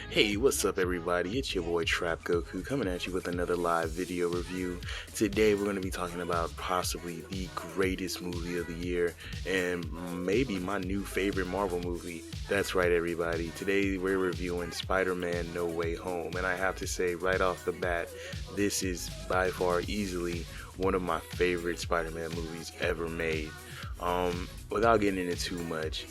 Hey, what's up everybody? It's your boy TrapGoku coming at you with another live video review. Today we're going to be talking about possibly the greatest movie of the year and maybe my new favorite Marvel movie. That's right everybody. Today we're reviewing Spider-Man No Way Home, and I have to say right off the bat, this is by far easily one of my favorite Spider-Man movies ever made. Without getting into too much,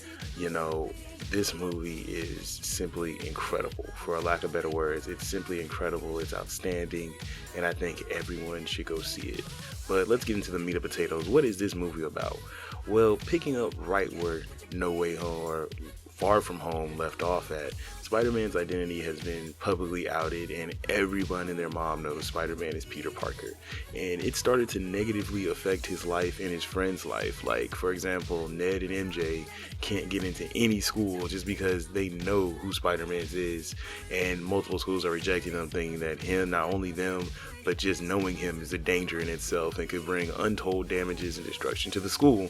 this movie is simply incredible. For a lack of better words, it's simply incredible. It's outstanding, and I think everyone should go see it. But let's get into the meat and potatoes. What is this movie about? Well, picking up right where No Way Home or Far From Home left off at, Spider-Man's identity has been publicly outed, and everyone and their mom knows Spider-Man is Peter Parker. And it started to negatively affect his life and his friends' life. Like, for example, Ned and MJ can't get into any school just because they know who Spider-Man is, and multiple schools are rejecting them, thinking that him, not only them, but just knowing him is a danger in itself and could bring untold damages and destruction to the school.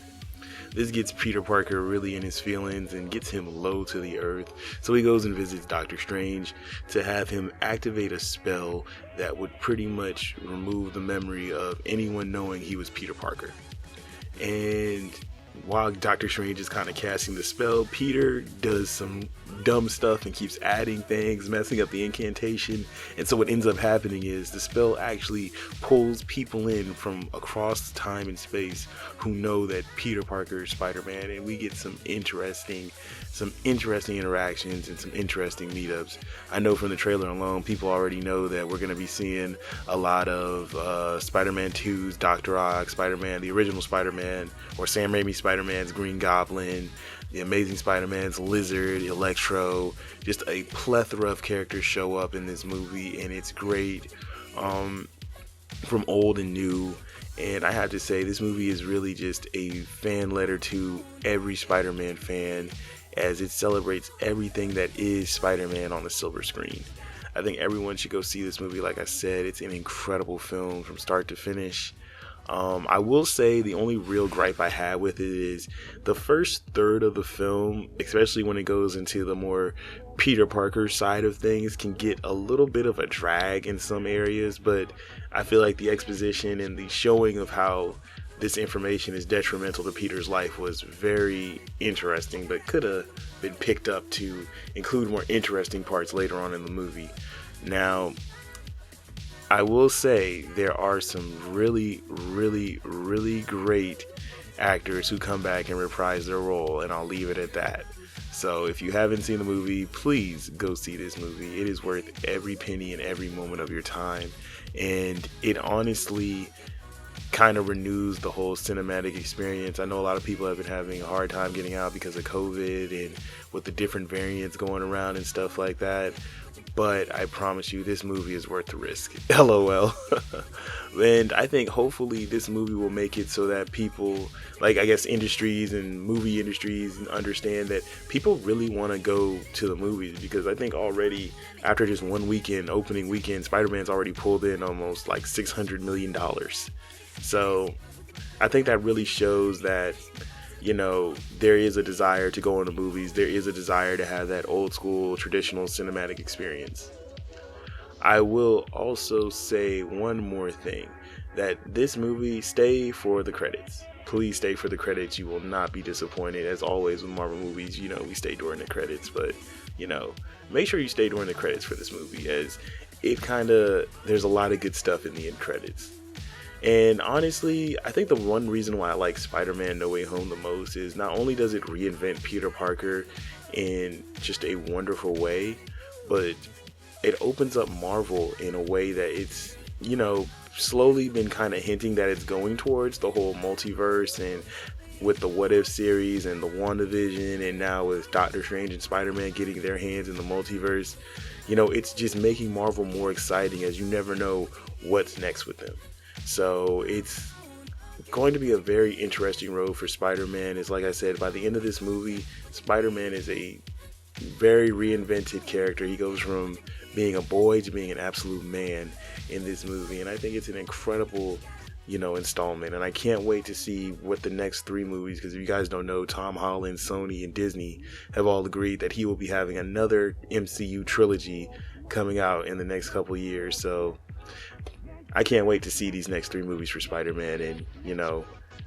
This gets Peter Parker really in his feelings and gets him low to the earth, so he goes and visits Doctor Strange to have him activate a spell that would pretty much remove the memory of anyone knowing he was Peter Parker. And while Doctor Strange is kind of casting the spell, Peter does some dumb stuff and keeps adding things, messing up the incantation. And so what ends up happening is the spell actually pulls people in from across time and space who know that Peter Parker is Spider-Man, and we get some interesting interactions and some interesting meetups. I know from the trailer alone, people already know that we're going to be seeing a lot of Spider-Man 2's Dr. Ock, Spider-Man, the original Spider-Man, or Sam Raimi's Spider-Man's Green Goblin, the Amazing Spider-Man's Lizard, Electro. Just a plethora of characters show up in this movie, and it's great, from old and new. And I have to say, this movie is really just a fan letter to every Spider-Man fan, as it celebrates everything that is Spider-Man on the silver screen. I think everyone should go see this movie. Like I said, it's an incredible film from start to finish. I will say the only real gripe I had with it is the first third of the film, especially when it goes into the more Peter Parker side of things, can get a little bit of a drag in some areas, but I feel like the exposition and the showing of how this information is detrimental to Peter's life was very interesting, but could have been picked up to include more interesting parts later on in the movie. Now, I will say there are some really great actors who come back and reprise their role, and I'll leave it at that. So if you haven't seen the movie, please go see this movie. It is worth every penny and every moment of your time, and it honestly kind of renews the whole cinematic experience. I know a lot of people have been having a hard time getting out because of COVID and with the different variants going around and stuff like that, but I promise you this movie is worth the risk. LOL. And I think hopefully this movie will make it so that people, like, I guess industries and movie industries, understand that people really want to go to the movies, because I think already after just one weekend, opening weekend, Spider-Man's already pulled in almost like $600 million. So I think that really shows that, there is a desire to go into movies. There is a desire to have that old school traditional cinematic experience. I will also say one more thing, that this movie, stay for the credits. Please stay for the credits. You will not be disappointed. As always with Marvel movies, we stay during the credits, but make sure you stay during the credits for this movie, as there's a lot of good stuff in the end credits. And honestly, I think the one reason why I like Spider-Man No Way Home the most is not only does it reinvent Peter Parker in just a wonderful way, but it opens up Marvel in a way that it's, slowly been kind of hinting that it's going towards the whole multiverse, and with the What If series and the WandaVision, and now with Doctor Strange and Spider-Man getting their hands in the multiverse, it's just making Marvel more exciting, as you never know what's next with them. So it's going to be a very interesting road for Spider-Man. It's like I said, by the end of this movie, Spider-Man is a very reinvented character. He goes from being a boy to being an absolute man in this movie, and I think it's an incredible installment, and I can't wait to see what the next 3 movies, because if you guys don't know, Tom Holland, Sony, and Disney have all agreed that he will be having another MCU trilogy coming out in the next couple years. So I can't wait to see these next 3 movies for Spider-Man, and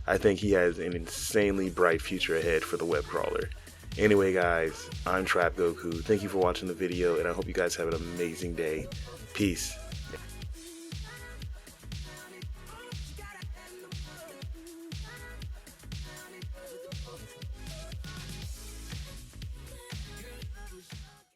I think he has an insanely bright future ahead for the web crawler. Anyway guys, I'm TrapGoku. Thank you for watching the video, and I hope you guys have an amazing day. Peace.